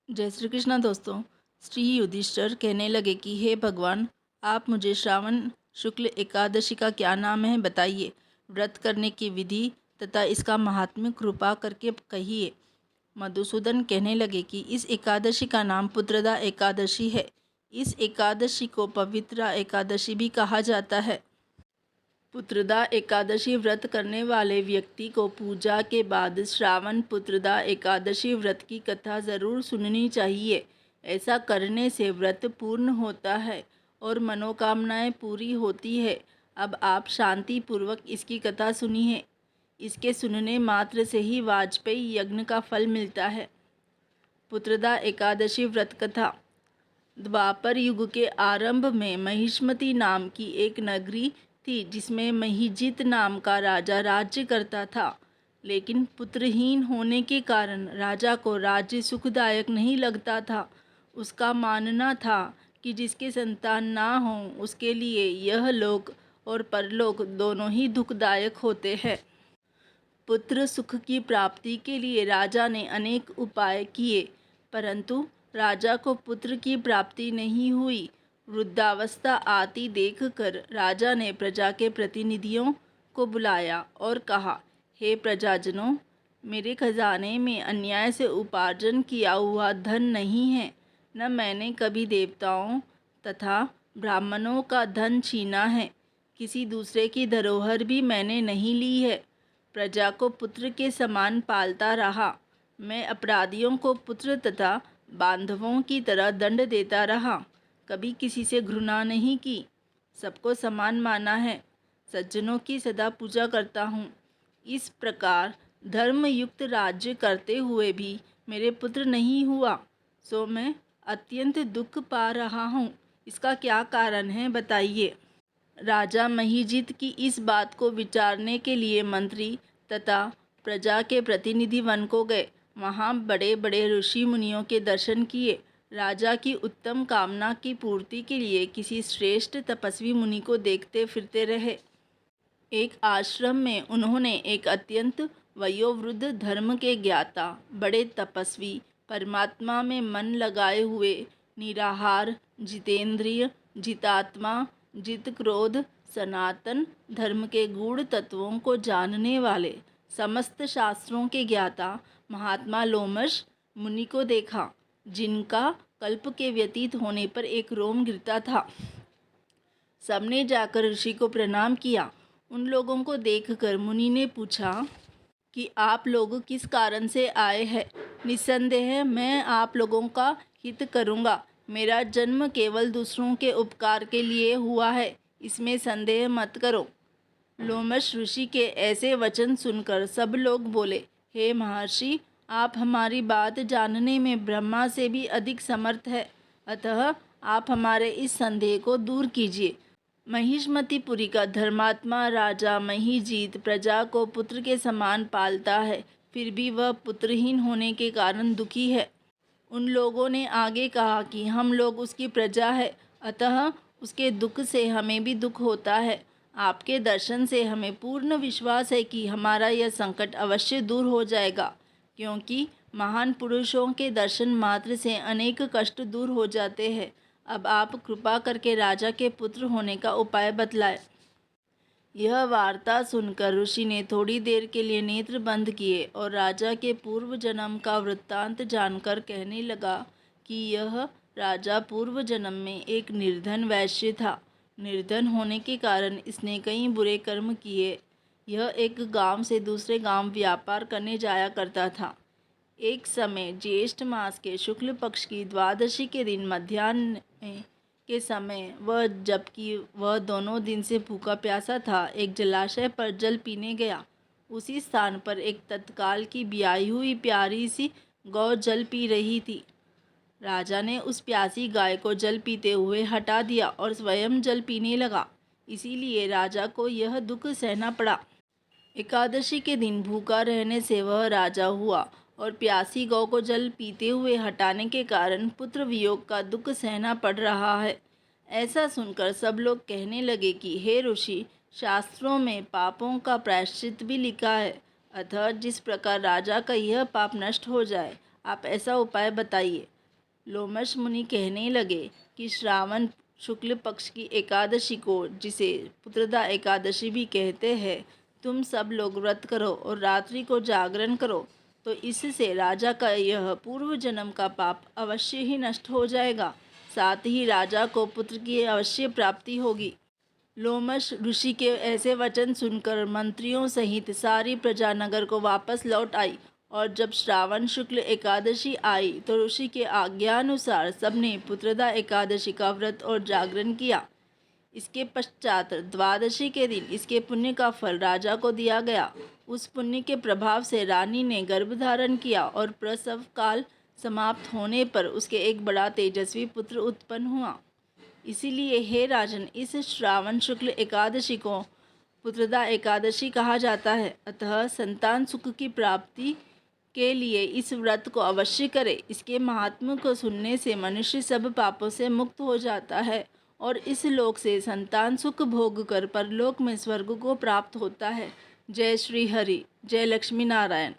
जय श्री कृष्ण दोस्तों। श्री युधिष्ठिर कहने लगे कि हे भगवान, आप मुझे श्रावण शुक्ल एकादशी का क्या नाम है बताइए। व्रत करने की विधि तथा इसका महात्म्य कृपा करके कहिए। मधुसूदन कहने लगे कि इस एकादशी का नाम पुत्रदा एकादशी है। इस एकादशी को पवित्रा एकादशी भी कहा जाता है। पुत्रदा एकादशी व्रत करने वाले व्यक्ति को पूजा के बाद श्रावण पुत्रदा एकादशी व्रत की कथा ज़रूर सुननी चाहिए। ऐसा करने से व्रत पूर्ण होता है और मनोकामनाएं पूरी होती है। अब आप शांति पूर्वक इसकी कथा सुनिए। इसके सुनने मात्र से ही वाजपेयी यज्ञ का फल मिलता है। पुत्रदा एकादशी व्रत कथा। द्वापर युग के आरंभ में महिष्मती नाम की एक नगरी थी जिसमें महिजित नाम का राजा राज्य करता था। लेकिन पुत्रहीन होने के कारण राजा को राज्य सुखदायक नहीं लगता था। उसका मानना था कि जिसके संतान ना हो उसके लिए यह लोक और परलोक दोनों ही दुखदायक होते हैं। पुत्र सुख की प्राप्ति के लिए राजा ने अनेक उपाय किए, परंतु राजा को पुत्र की प्राप्ति नहीं हुई। वृद्धावस्था आती देखकर राजा ने प्रजा के प्रतिनिधियों को बुलाया और कहा, हे प्रजाजनों, मेरे खजाने में अन्याय से उपार्जन किया हुआ धन नहीं है। न मैंने कभी देवताओं तथा ब्राह्मणों का धन छीना है। किसी दूसरे की धरोहर भी मैंने नहीं ली है। प्रजा को पुत्र के समान पालता रहा। मैं अपराधियों को पुत्र तथा बांधवों की तरह दंड देता रहा। कभी किसी से घृणा नहीं की। सबको समान माना है। सज्जनों की सदा पूजा करता हूँ। इस प्रकार धर्मयुक्त राज्य करते हुए भी मेरे पुत्र नहीं हुआ, सो मैं अत्यंत दुख पा रहा हूँ। इसका क्या कारण है बताइए। राजा महिजित की इस बात को विचारने के लिए मंत्री तथा प्रजा के प्रतिनिधि वन को गए। वहाँ बड़े बड़े ऋषि मुनियों के दर्शन किए। राजा की उत्तम कामना की पूर्ति के लिए किसी श्रेष्ठ तपस्वी मुनि को देखते फिरते रहे। एक आश्रम में उन्होंने एक अत्यंत वयोवृद्ध धर्म के ज्ञाता, बड़े तपस्वी, परमात्मा में मन लगाए हुए, निराहार, जितेंद्रिय, जितात्मा, जित क्रोध, सनातन धर्म के गूढ़ तत्वों को जानने वाले, समस्त शास्त्रों के ज्ञाता महात्मा लोमश मुनि को देखा, जिनका कल्प के व्यतीत होने पर एक रोम गिरता था। सबने जाकर ऋषि को प्रणाम किया। उन लोगों को देखकर मुनि ने पूछा कि आप लोग किस कारण से आए हैं। निस्संदेह मैं आप लोगों का हित करूँगा। मेरा जन्म केवल दूसरों के उपकार के लिए हुआ है, इसमें संदेह मत करो। लोमश ऋषि के ऐसे वचन सुनकर सब लोग बोले, हे महर्षि, आप हमारी बात जानने में ब्रह्मा से भी अधिक समर्थ है, अतः आप हमारे इस संदेह को दूर कीजिए। महिष्मतीपुरी का धर्मात्मा राजा महिजीत प्रजा को पुत्र के समान पालता है, फिर भी वह पुत्रहीन होने के कारण दुखी है। उन लोगों ने आगे कहा कि हम लोग उसकी प्रजा है, अतः उसके दुख से हमें भी दुख होता है। आपके दर्शन से हमें पूर्ण विश्वास है कि हमारा यह संकट अवश्य दूर हो जाएगा, क्योंकि महान पुरुषों के दर्शन मात्र से अनेक कष्ट दूर हो जाते हैं। अब आप कृपा करके राजा के पुत्र होने का उपाय बतलाएं। यह वार्ता सुनकर ऋषि ने थोड़ी देर के लिए नेत्र बंद किए और राजा के पूर्व जन्म का वृत्तांत जानकर कहने लगा कि यह राजा पूर्व जन्म में एक निर्धन वैश्य था। निर्धन होने के कारण इसने कई बुरे कर्म किए। यह एक गांव से दूसरे गांव व्यापार करने जाया करता था। एक समय ज्येष्ठ मास के शुक्ल पक्ष की द्वादशी के दिन मध्याह्न के समय जबकि वह दोनों दिन से भूखा प्यासा था, एक जलाशय पर जल पीने गया। उसी स्थान पर एक तत्काल की ब्याही हुई प्यारी सी गौ जल पी रही थी। राजा ने उस प्यासी गाय को जल पीते हुए हटा दिया और स्वयं जल पीने लगा। इसीलिए राजा को यह दुख सहना पड़ा। एकादशी के दिन भूखा रहने से वह राजा हुआ और प्यासी गौ को जल पीते हुए हटाने के कारण पुत्र वियोग का दुख सहना पड़ रहा है। ऐसा सुनकर सब लोग कहने लगे कि हे ऋषि, शास्त्रों में पापों का प्रायश्चित भी लिखा है, अतः जिस प्रकार राजा का यह पाप नष्ट हो जाए, आप ऐसा उपाय बताइए। लोमश मुनि कहने लगे कि श्रावण शुक्ल पक्ष की एकादशी को, जिसे पुत्रदा एकादशी भी कहते हैं, तुम सब लोग व्रत करो और रात्रि को जागरण करो, तो इससे राजा का यह पूर्व जन्म का पाप अवश्य ही नष्ट हो जाएगा। साथ ही राजा को पुत्र की अवश्य प्राप्ति होगी। लोमश ऋषि के ऐसे वचन सुनकर मंत्रियों सहित सारी प्रजा नगर को वापस लौट आई, और जब श्रावण शुक्ल एकादशी आई तो ऋषि के आज्ञानुसार सबने पुत्रदा एकादशी का व्रत और जागरण किया। इसके पश्चात द्वादशी के दिन इसके पुण्य का फल राजा को दिया गया। उस पुण्य के प्रभाव से रानी ने गर्भ धारण किया और प्रसव काल समाप्त होने पर उसके एक बड़ा तेजस्वी पुत्र उत्पन्न हुआ। इसीलिए हे राजन, इस श्रावण शुक्ल एकादशी को पुत्रदा एकादशी कहा जाता है। अतः संतान सुख की प्राप्ति के लिए इस व्रत को अवश्य करें। इसके महात्म्य को सुनने से मनुष्य सब पापों से मुक्त हो जाता है और इस लोक से संतान सुख भोग कर परलोक में स्वर्ग को प्राप्त होता है। जय श्री हरि, जय लक्ष्मी नारायण।